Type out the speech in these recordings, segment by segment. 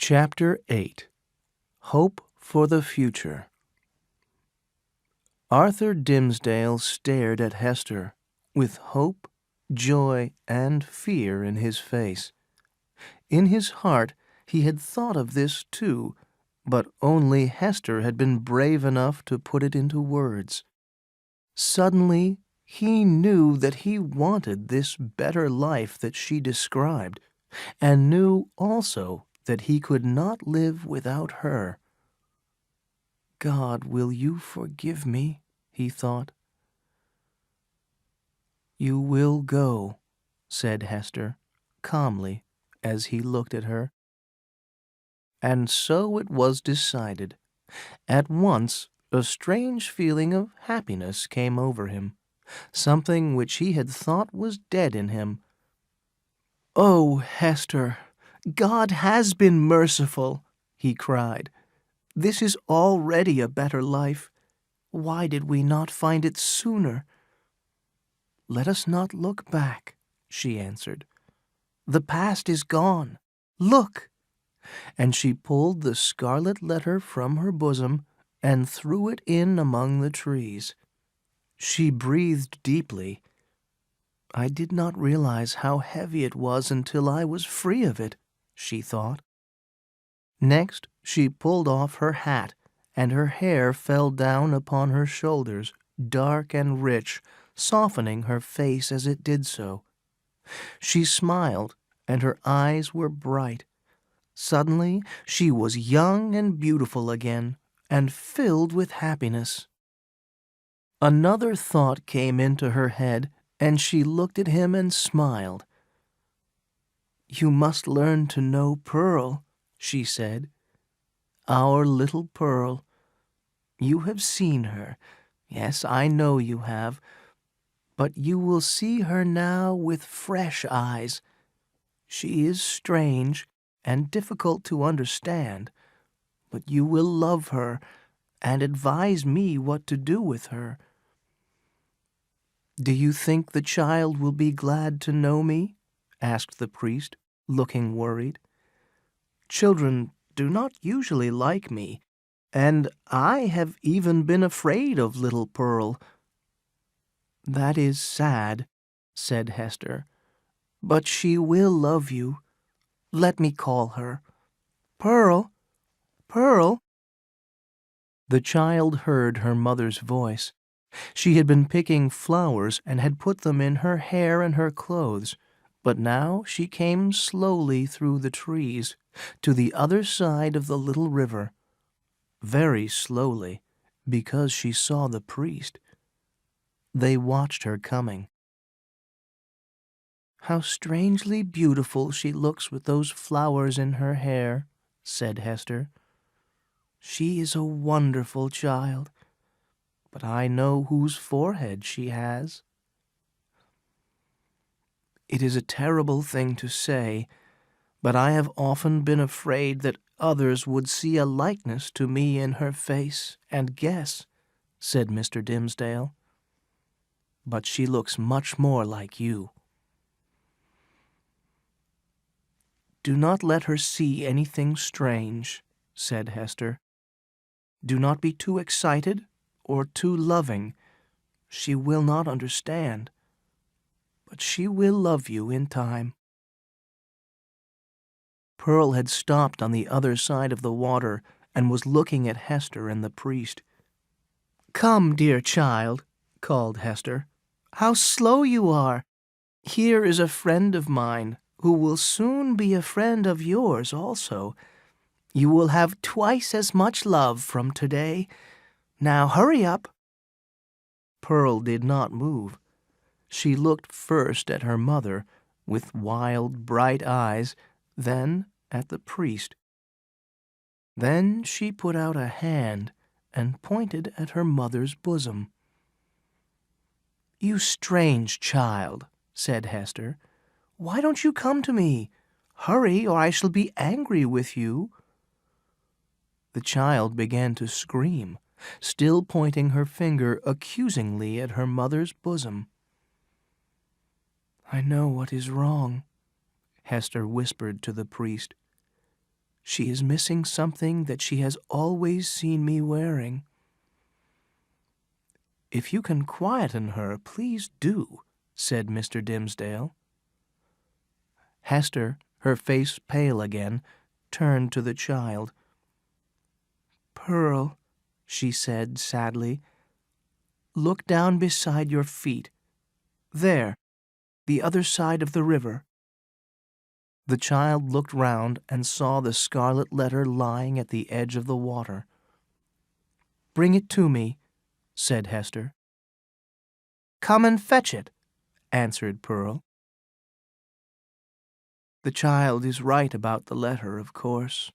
Chapter 8. Hope for the Future. Arthur Dimmesdale stared at Hester, with hope, joy, and fear in his face. In his heart he had thought of this too, but only Hester had been brave enough to put it into words. Suddenly he knew that he wanted this better life that she described, and knew also that he could not live without her. God, will you forgive me? He thought. You will go, said Hester, calmly, as he looked at her. And so it was decided. At once a strange feeling of happiness came over him, something which he had thought was dead in him. Oh, Hester, God has been merciful, he cried. This is already a better life. Why did we not find it sooner? Let us not look back, she answered. The past is gone. Look! And she pulled the scarlet letter from her bosom and threw it in among the trees. She breathed deeply. I did not realize how heavy it was until I was free of it, she thought. Next, she pulled off her hat, and her hair fell down upon her shoulders, dark and rich, softening her face as it did so. She smiled, and her eyes were bright. Suddenly she was young and beautiful again, and filled with happiness. Another thought came into her head, and she looked at him and smiled. You must learn to know Pearl, she said. Our little Pearl. You have seen her. Yes, I know you have. But you will see her now with fresh eyes. She is strange and difficult to understand, but you will love her and advise me what to do with her. Do you think the child will be glad to know me? Asked the priest, looking worried. Children do not usually like me, and I have even been afraid of little Pearl. That is sad, said Hester, but she will love you. Let me call her. Pearl! Pearl! The child heard her mother's voice. She had been picking flowers and had put them in her hair and her clothes, but now she came slowly through the trees to the other side of the little river, very slowly, because she saw the priest. They watched her coming. How strangely beautiful she looks with those flowers in her hair, said Hester. She is a wonderful child, but I know whose forehead she has. It is a terrible thing to say, but I have often been afraid that others would see a likeness to me in her face and guess, said Mr. Dimmesdale. But she looks much more like you. Do not let her see anything strange, said Hester. Do not be too excited or too loving. She will not understand, but she will love you in time. Pearl had stopped on the other side of the water and was looking at Hester and the priest. Come, dear child, called Hester. How slow you are! Here is a friend of mine who will soon be a friend of yours also. You will have twice as much love from today. Now hurry up. Pearl did not move. She looked first at her mother with wild, bright eyes, then at the priest. Then she put out a hand and pointed at her mother's bosom. You strange child, said Hester. Why don't you come to me? Hurry, or I shall be angry with you. The child began to scream, still pointing her finger accusingly at her mother's bosom. I know what is wrong, Hester whispered to the priest. she is missing something that she has always seen me wearing. If you can quieten her, please do, said Mr. Dimmesdale. Hester, her face pale again, turned to the child. Pearl, she said sadly, look down beside your feet. There, the other side of the river. The child looked round and saw the scarlet letter lying at the edge of the water. Bring it to me, said Hester. Come and fetch it, answered Pearl. The child is right about the letter, of course,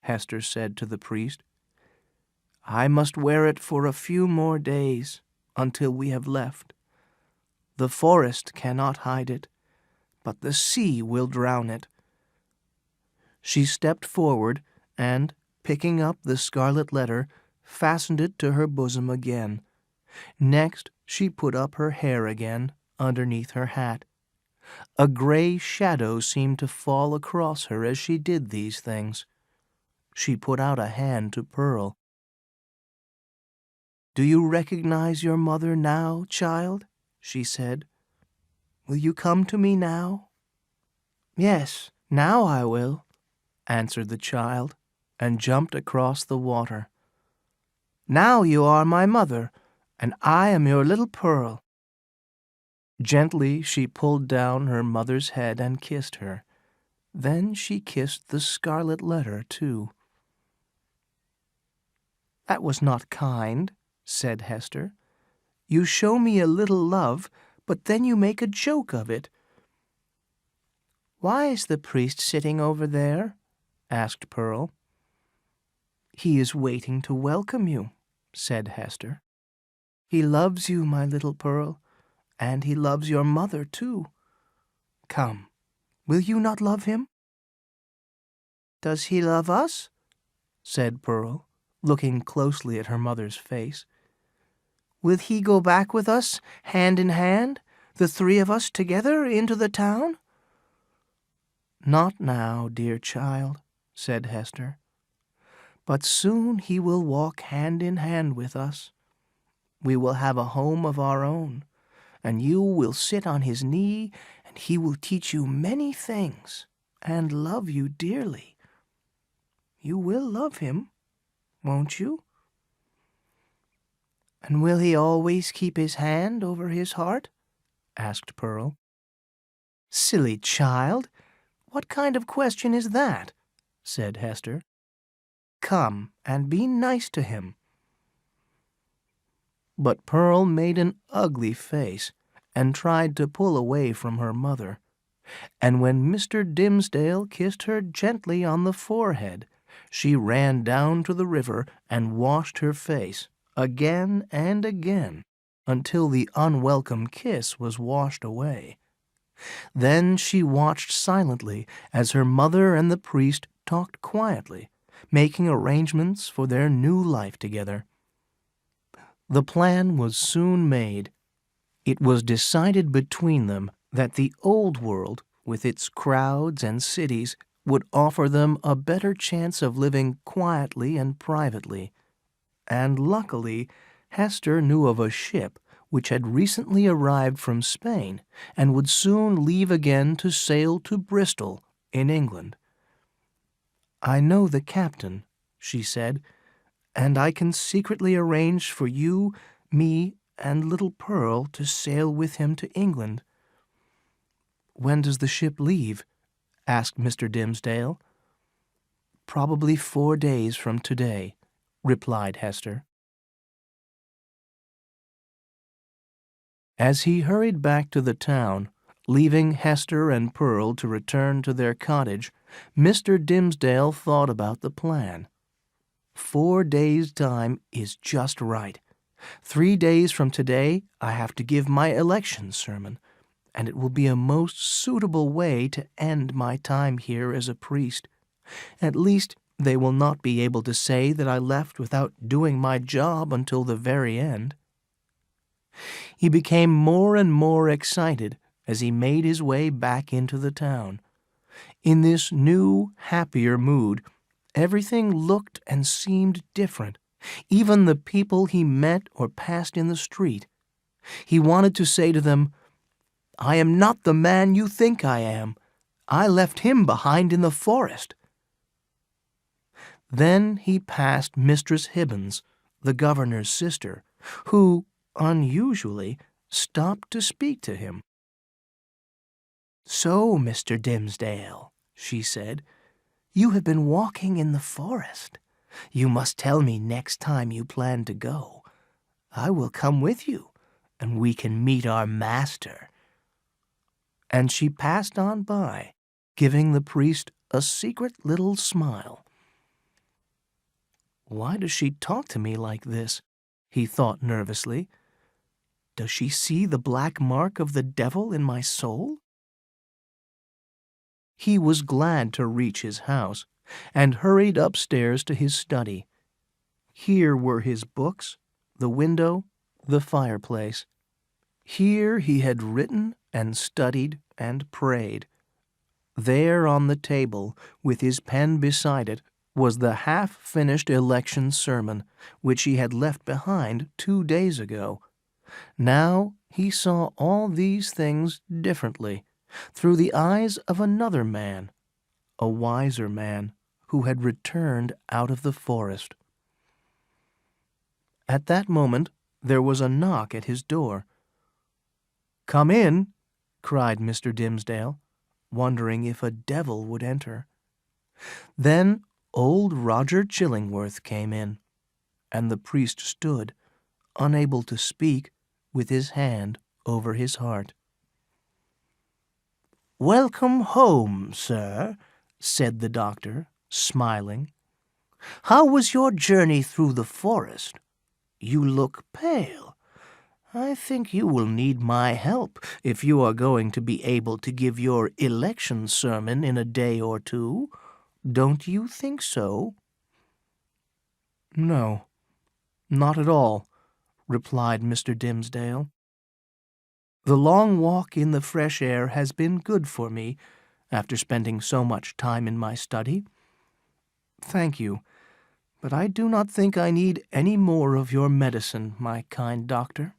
Hester said to the priest. I must wear it for a few more days, until we have left. The forest cannot hide it, but the sea will drown it. She stepped forward and, picking up the scarlet letter, fastened it to her bosom again. Next, she put up her hair again underneath her hat. A gray shadow seemed to fall across her as she did these things. She put out a hand to Pearl. Do you recognize your mother now, child? She said. Will you come to me now? Yes, now I will, answered the child, and jumped across the water. Now you are my mother, and I am your little Pearl. Gently she pulled down her mother's head and kissed her. Then she kissed the scarlet letter, too. That was not kind, said Hester. You show me a little love, but then you make a joke of it. Why is the priest sitting over there? Asked Pearl. He is waiting to welcome you, said Hester. He loves you, my little Pearl, and he loves your mother, too. Come, will you not love him? Does he love us? Said Pearl, looking closely at her mother's face. Will he go back with us, hand in hand, the three of us together, into the town? Not now, dear child, said Hester. But soon he will walk hand in hand with us. We will have a home of our own, and you will sit on his knee, and he will teach you many things, and love you dearly. You will love him, won't you? And will he always keep his hand over his heart? Asked Pearl. Silly child, what kind of question is that? Said Hester. Come and be nice to him. But Pearl made an ugly face and tried to pull away from her mother. And when Mr. Dimmesdale kissed her gently on the forehead, she ran down to the river and washed her face again and again until the unwelcome kiss was washed away. Then she watched silently as her mother and the priest talked quietly, making arrangements for their new life together. The plan was soon made. It was decided between them that the old world, with its crowds and cities, would offer them a better chance of living quietly and privately. And luckily, Hester knew of a ship which had recently arrived from Spain and would soon leave again to sail to Bristol in England. I know the captain, she said, and I can secretly arrange for you, me, and little Pearl to sail with him to England. When does the ship leave? Asked Mr. Dimmesdale. Probably 4 days from today, replied Hester. As he hurried back to the town, leaving Hester and Pearl to return to their cottage, Mr. Dimmesdale thought about the plan. 4 days' time is just right. 3 days from today I have to give my election sermon, and it will be a most suitable way to end my time here as a priest. At least they will not be able to say that I left without doing my job until the very end. He became more and more excited as he made his way back into the town. In this new, happier mood, Everything looked and seemed different, even the people he met or passed in the street. He wanted to say to them, "I am not the man you think I am. I left him behind in the forest." Then he passed Mistress Hibbins, the governor's sister, who, unusually, stopped to speak to him. "So, Mr. Dimmesdale," she said, "you have been walking in the forest. You must tell me next time you plan to go. I will come with you, and we can meet our master." And she passed on by, giving the priest a secret little smile. "Why does she talk to me like this?" he thought nervously. "Does she see the black mark of the devil in my soul?" He was glad to reach his house, and hurried upstairs to his study. Here were his books, the window, the fireplace. Here he had written and studied and prayed. There on the table, with his pen beside it, was the half-finished election sermon, which he had left behind 2 days ago. Now he saw all these things differently, through the eyes of another man, a wiser man, who had returned out of the forest. At that moment there was a knock at his door. "Come in," cried Mr. Dimmesdale, wondering if a devil would enter. Then old Roger Chillingworth came in, and the priest stood, unable to speak, with his hand over his heart. "Welcome home, sir," said the doctor, smiling. "How was your journey through the forest? You look pale. I think you will need my help if you are going to be able to give your election sermon in a day or two. Don't you think so?" "No, not at all," replied Mr. Dimmesdale. "The long walk in the fresh air has been good for me, after spending so much time in my study. Thank you, but I do not think I need any more of your medicine, my kind doctor."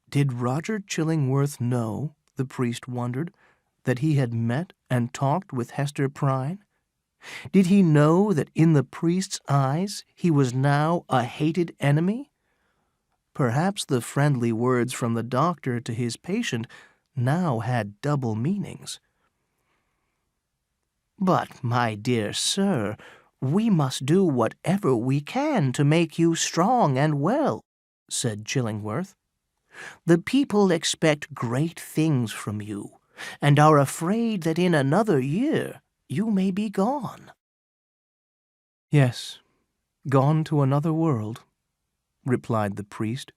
Did Roger Chillingworth know, the priest wondered, that he had met and talked with Hester Prynne? Did he know that in the priest's eyes he was now a hated enemy? Perhaps the friendly words from the doctor to his patient now had double meanings. "But, my dear sir, we must do whatever we can to make you strong and well," said Chillingworth. "The people expect great things from you, and are afraid that in another year you may be gone." "Yes, gone to another world," replied the priest,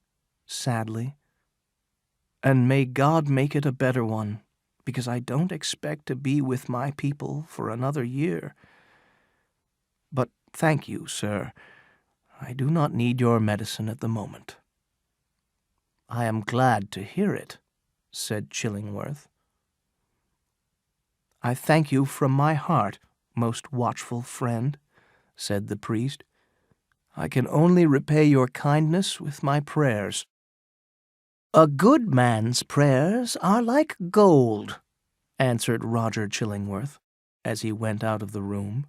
sadly. "And may God make it a better one, because I don't expect to be with my people for another year. But thank you, sir. I do not need your medicine at the moment." "I am glad to hear it," said Chillingworth. "I thank you from my heart, most watchful friend," said the priest. "I can only repay your kindness with my prayers." "A good man's prayers are like gold," answered Roger Chillingworth, as he went out of the room.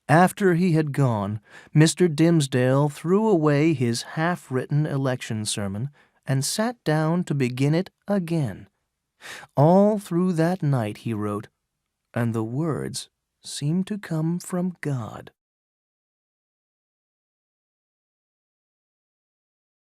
After he had gone, Mr. Dimmesdale threw away his half-written election sermon and sat down to begin it again. All through that night he wrote, and the words seemed to come from God.